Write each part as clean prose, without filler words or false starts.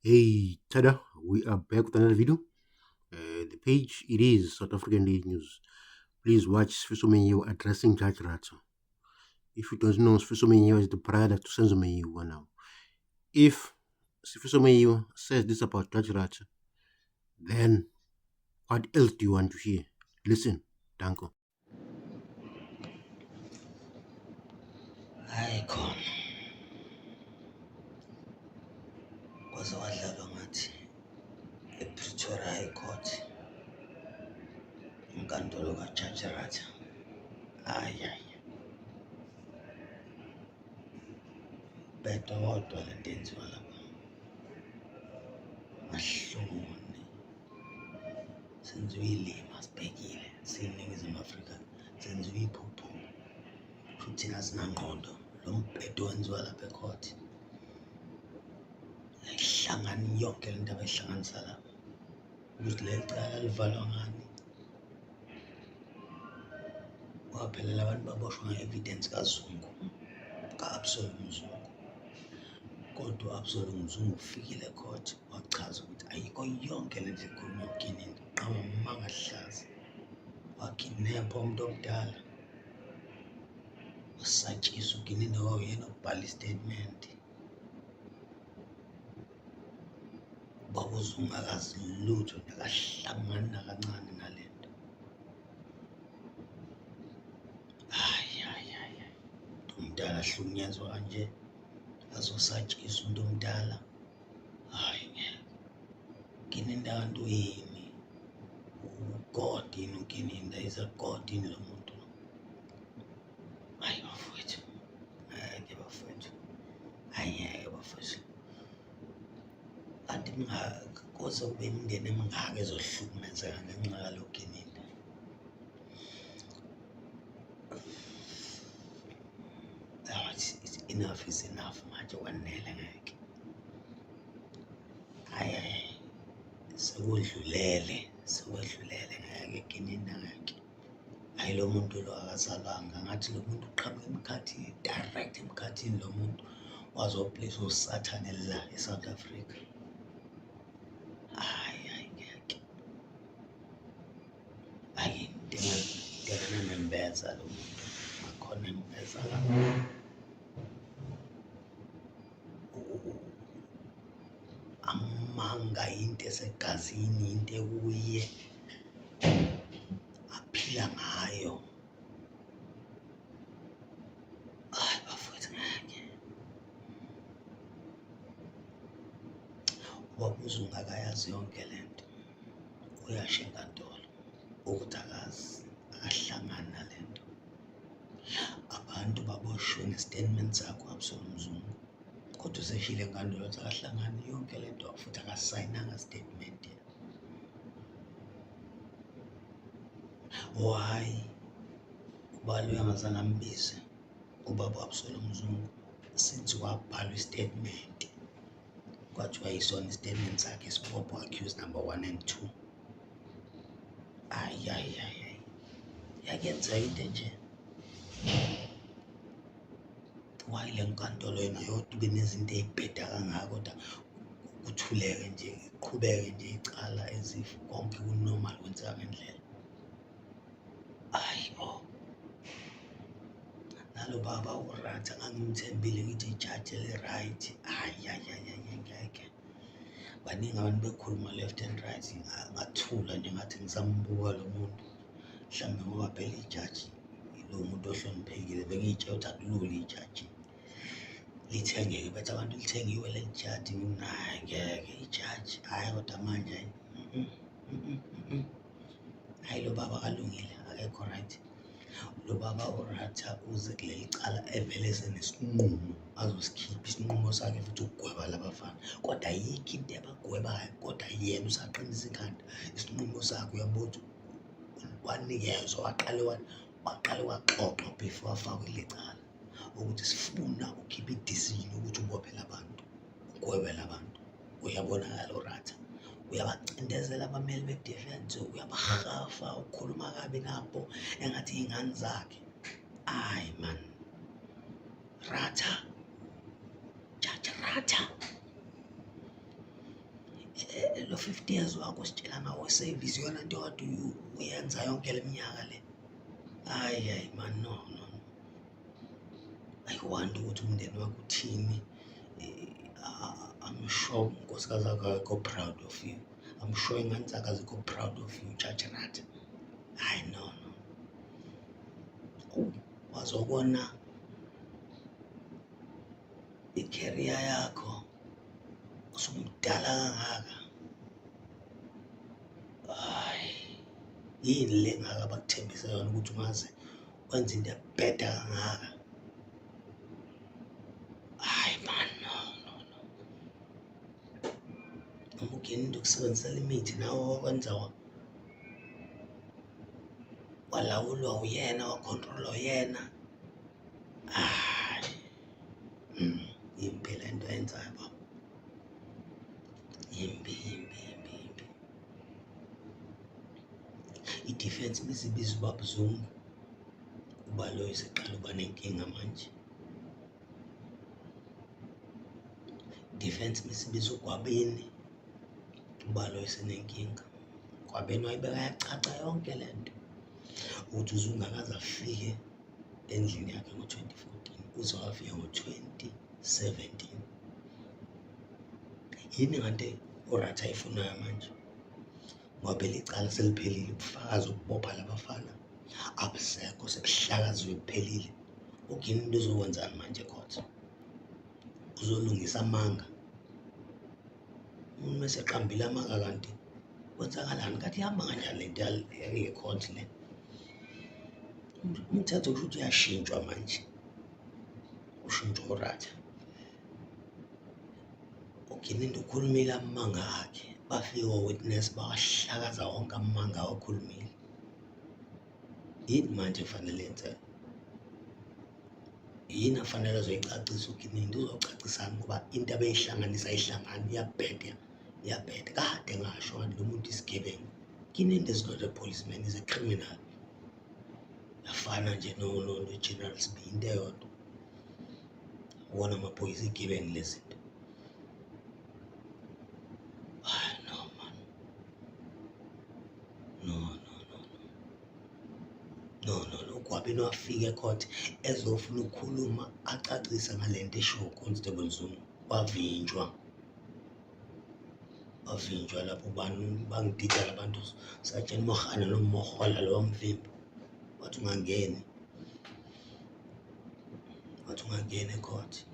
Hey, tada, we are back with another video. The page it is South African Daily News. Please watch Sfiso addressing Judge Ratso. If you don't know, Sfiso is the brother to Senzo Menyiwa now. If Sfiso says this about Judge Ratso, then what else do you want to hear? Listen, Danko. Hayi khona kwaze wadlalwa ngathi ePretoria High Court inkantolo kaJaji Ratha. Hayi bedwa kodwa lento yenziwa lapha mahloni senziwe iy'lima sibhekile siyiNingizimu Afrika senziwe iphupho futhi thina sinangqondo lo mbhedo wenziwa lapha ecourt ayihlangani yonke le nto abayihlanganisa lapha ukuthi leli cala livalwa ngani waphelela abantu baboshwa nge-evidence kazungu ka-Absolute Mzungu. Kodwa u-Absolute Mzungu ufikile ecourt wachaza ukuthi ayikho yonke le nto ekhulunywa uKinini qamba mangahlazi wakidnapha umuntu omdala wasatshisa uKinini wawuyena ukubhala i-statement. Ubaba uZungu akazi lutho nakahlangani nakancane nale nto. Hayi umuntu omdala ahlukunyezwa kanje azosatshisa umuntu omdala. Hayi ngeke uKinini kanti uyini uGod yini uKinini is a God yini lo muntu lo. Hayi bafowethu ngeke bafowethu ngeke bafowethu kanti koze kube imindeni emingaka ezohlukumezeka ngenxa yalo Kinini. Enough is enough manje kwanele ngeke. Hayi sekwedlulele ngeke Kinini ngeke. Hayi lo muntu lo akazalwanga ngathi lo muntu uqhamuka emkhathini direct emkhathini lo muntu wazoplisa usathane la eSouth Africa. Hayi ngeke. Hayi into nembeza lo muntu akhona embeza la. Amanga into esegazini into ekuye aphila ngayo. Hayi bafowethu ngeke. Ubaba uZungu akayazi yonke le nto uyasho enkantolo ukuthi akahlangani nale nto. Abantu baboshwe nge-statement sakhe u-Absolute Mzungu kodwa useshile enkantolo ukuthi akahlangani yonke le nto futhi akasayinanga statement. Why ubani uyangazange ambize ubaba u-Absolute Mzungu since wabhala i-statement kwathiwa yisona i-statement sakhe isibopho accused number 1 and 2. Hayi yakenzeka into nje. Why le nkantolo yona yodwa ibe nezinto ey'bheda kangaka kodwa kuthuleke nje iqhubeke nje icala as if konke ku-normal kwenzeka ngendlela. Hayi nalo baba uRatha ngangimthembile ngithi ijaji eli-right. Hayi ngeke. Baningi abantu bekhuluma left and right ngathula nje ngathi ngisambuka lo muntu mhlawumbe ngoba phela ijaji lo muntu ohloniphekile bengiy'tshela ukuthi akulula ijaji lithengeke bethi abantu lithengiwe leli jaji hayi ngeke ijaji hhayi kodwa manje hayi lo baba akalungile akekho right. Lo baba uRatha uze kuleli cala evele esenesinqumo azosikhipha isinqumo sakhe futhi ukugweba labafana kodwa ayikho into abagwebayo kodwa yena usaqinisa ikhanda isinqumo sakhe uyabona wanikezwa waqale waxoxwa before afakwe kule cala ukuthi sifuna ukhipha i-decision ukuthi ubophele abantu ugwebele abantu. Uyabonakala uRatha uyabacindezela abameli be-defense uyabahafa ukhuluma kabi ngabo engathi iy'ngane zakhe. Hayi man Ratha Judge Ratha lo 50 years wakho sitshela ngawo service yona nto kade uyenza yonke le minyaka le. Hayi man, no. Ayiwandi ukuthi umndeni wakho uthini. I'm sure unkosikazi wakho akekho proud of you. I'm sure ingane zakho azikho proud of you, Judge Ratha. Hayi no. Wazobona i-career yakho usumdala kangaka. Hayi, yini le ngaka bakuthembisa yona ukuthi ungaze wenza into ebheda kangaka? Hayi man, no. Noma ugena into yokusebenzisela imithi nawe wakwenza walawulwa uyena, wakhontrolwa uyena. Hayi, yimbi le nto ayenzayo baba. Yimbi. I-defense bisibiza ubaba uZungu kuba lo isiqala uba nenkinga manje. Defense bisibiza uGwabini kuba lo isenenkinga. Gwabini wayibeka yacaca yonke le nto ukuthi uZungu akaze afike endlini yakhe ngo-2014, uze wafika ngo-2017. Yini kanti uRatha ayifunayo manje? Ngoba phela icala seliphelile, ubufakazi ukubopha labafana abusekho, sebuhlakaziwe buphelile. Ugini into uzokwenzani manje court? Uzolungisa amanga? Umuntu mase eqambile amanga kanti kwenzakalani? Kanti ihamba kanjani le nto yale court le? Umthetho kusho ukuthi uyashintshwa manje, ushintshwa uRatha. Ugini into ukhulumile amanga akhe, bafika o-witness bawahlakaza wonke amanga awakhulumile. Yini manje kufanele yenze? Yini afanele azoyicacisa ugini? Into uzocacisana ngoba into abeyihlanganisa iyabheda. Kade ngasho kanti lo muntu isigebengu. Gini into is not a policeman, is a criminal. Yafana nje no-General Sibini, into eyodwa. Wona amaphoyisa igebengu lezi zinto. Hayi no man. No. uGwabini wafika ecourt ezofuna ukukhuluma acacise ngale nto eshiwo uConstable Zungu. Wavinjwa lapho bangidida labantu, Sergeant Mogane noMogola lo wamvimba. Wathi ungangeni ecourt.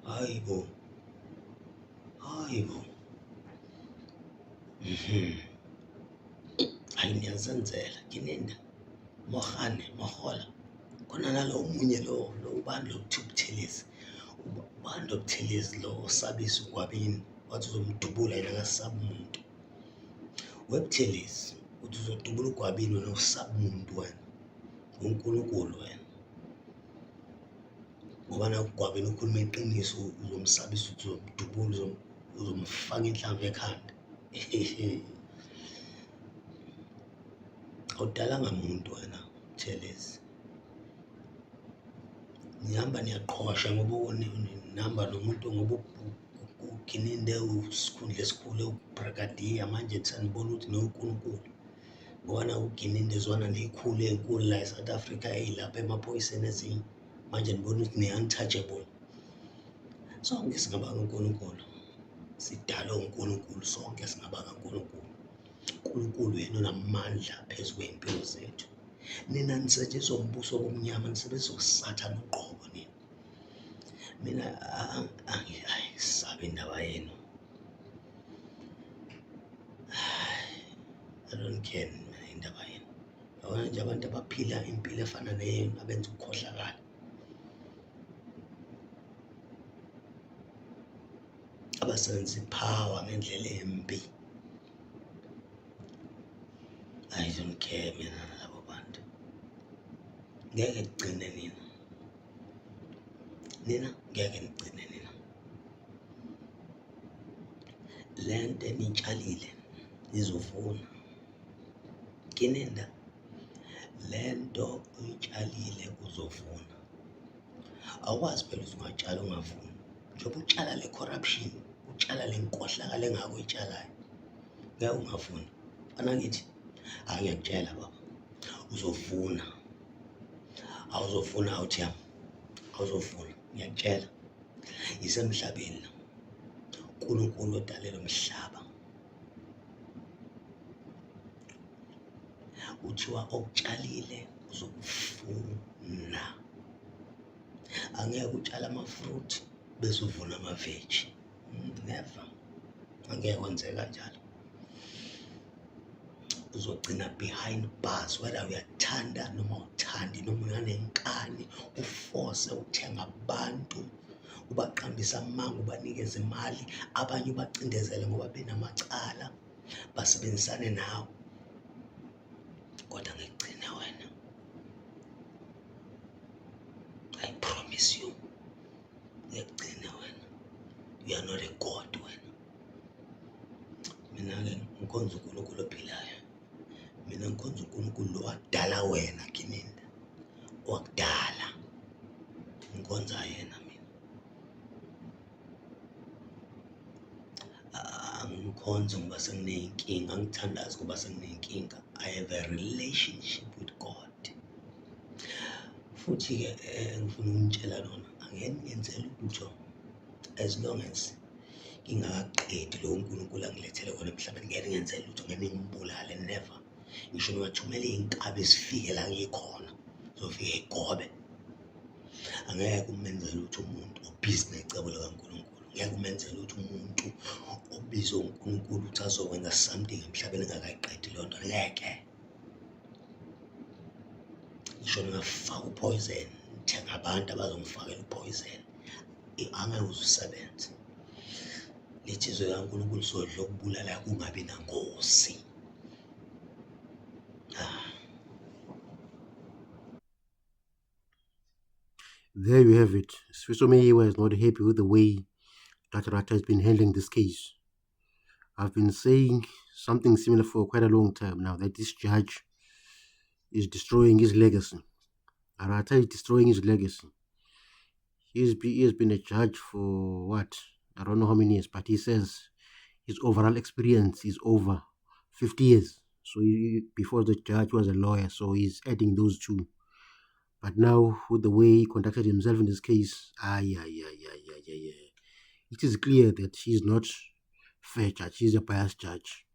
Hayibo. Hayi niyazenzela kininda Mogane, Mogola. Khona nalo omunye lo ubani lo Buthelezi. Ubani lo Buthelezi lo osabisa uGwabini, wathi uzomdubula yena akasabi umuntu. Webuthelezi uthi uzodubula uGwabini wena usabi umuntu wena. uNkulunkulu wena. Ngoba na uGwabini ukhuluma iqiniso, uzomsabisa ukuthi uzomdubula, uzomfaka inhlamvu ekhanda. Awudalanga muntu wena Buthelezi. Nihamba niyaqhosha ngoba unihamba nomuntu ngoba ugininde usikhundla esikhulu ubrigadier manje sanibona ukuthi noNkulunkulu. Ngoba na ugininde ezwana nezikhulu ezinkulu la eSouth Africa ey'lapha emaphoyiseni ezinye. Manje nibona ukuthi ni-untouchable. Sonke singaba kaNkulunkulu, sidalwe uNkulunkulu, sonke singaba kaNkulunkulu. uNkulunkulu yena unamandla phezu kwey'mpilo zethu. Nina nisetshenziswa umbuso wobumnyama, nisebenzisa usathane uqobo nina. Mina angisabi indaba yenu. I don't care mina indaba yenu. Yabona nje abantu abaphila impilo efana neyenu abenza ukukhohlakala. Abasebenzisa ipower ngendlela embi. I don't care mina nalabo bantu. Ngeke nigcine nina. Ngeke nigcine nina. Le nto eniyitshalile nizovuna. Kininda, le nto uyitshalile uzovuna. Awukwazi phela ukuthi ungatshala ungavuni. njengoba utshala le corruption, utshala le nkohlakalo engako uyitshalayo, ngeke ungavuna. Fana ngithi, hhayi ngiyakutshela baba, uzovuna. Awuzovuna out yami, awuzovuna, ngiyakutshela. Yisemhlabeni la, uNkulunkulu odale lo mhlaba. Kuthiwa okutshalile uzokuvuna. Angeke utshala ama-fruit bese uvuna amaveji. Never. Angeke kwenzeka njalo. Uzogcina behind bars, whether uyathanda noma awuthandi, noma unanenkani, uforce uthenga abantu, ubaqambisa amanga, ubanikeze imali, abanye ubacindezele ngoba benamacala, basebenzisane nawe. Kodwa ngekugcina wena, I promise you, ngekugcina wena, you are not a god wena. Mina-ke ngikhonza uNkulunkulu ophilayo. Mina ngikhonza uNkulunkulu lo wadala wena Kininda, wakudala. Ngikhonza yena mina. Angikhonzi ngoba senginey'nkinga, angithandazi ngoba senginey'nkinga. I have a relationship with God. Futhi-ke ngifuna ukunitshela lona, angeke ngenzele utho as long as ngingakaqedi lo uNkulunkulu angilethele wona emhlabeni. Ngeke ngenzele utho, ngeke ngibulale, never. Ngisho ngingathumela iy'nkabi zifike la ngikhona, zofika y'gobe. Angeke umenzele utho umuntu obhizi necebo likaNkulunkulu. Ngeke umenzele utho umuntu obizwe uNkulunkulu ukuthi azokwenza something emhlabeni engakayiqedi leyo nto. Ngeke. Ngisho ngingafaka upoison, ngithenga abantu abazongifakela upoison, angeke uze usebenze. Lithi izwi likaNkulunkulu sodla okubulalayo kungabi nangozi. There you have it. Sfiso Meyiwa is not happy with the way Judge Ratha has been handling this case. I've been saying something similar for quite a long time now, that this judge is destroying his legacy. Ratha is destroying his legacy. He has been a judge for what? I don't know how many years, but he says his overall experience is over 50 years. So before the judge was a lawyer, so he's adding those two. But now, with the way he conducted himself in this case, it is clear that he's not fair judge. He's a biased judge.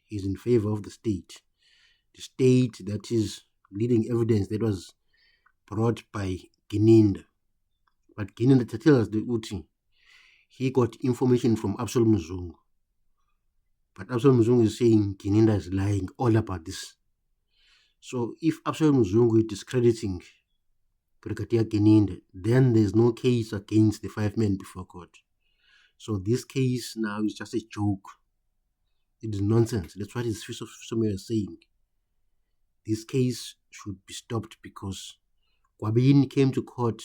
He's in favor of the state that is leading evidence that was brought by Kininda. But Kininda tells us the Uti, he got information from Absalom Mzungu. But Absalom Mzungu is saying Kininda is lying all about this. So if Absalom Mzungu is discrediting Brigadier Kininda, then there's no case against the 5 men before court. So this case now is just a joke. It is nonsense. That's what Sfiso Meyiwa is saying. This case should be stopped because Gwabini came to court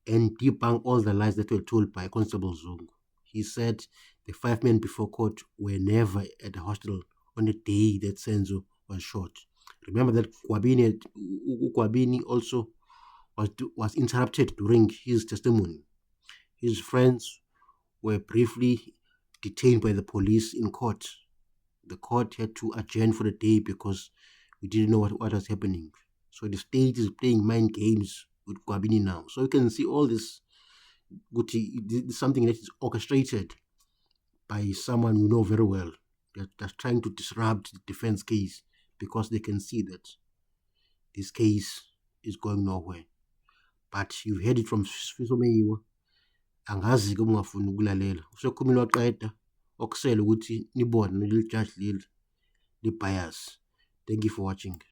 and debunked all the lies that were told by Constable Zungu. He said the 5 men before court were never at the hospital on the day that Senzo was shot. Remember that Gwabini also was interrupted during his testimony. His friends were briefly detained by the police in court. The court had to adjourn for the day because we didn't know what was happening. So the state is playing mind games with Gwabini now. So you can see all this, something that is orchestrated by someone you know very well, that's trying to disrupt the defense case because they can see that this case is going nowhere. But you've heard it from Sfiso Meyiwa. Angazi ke ungafuni ukulalela. Usekhumile waqeda okusela ukuthi nibone leli judge leli li-bias. Thank you for watching.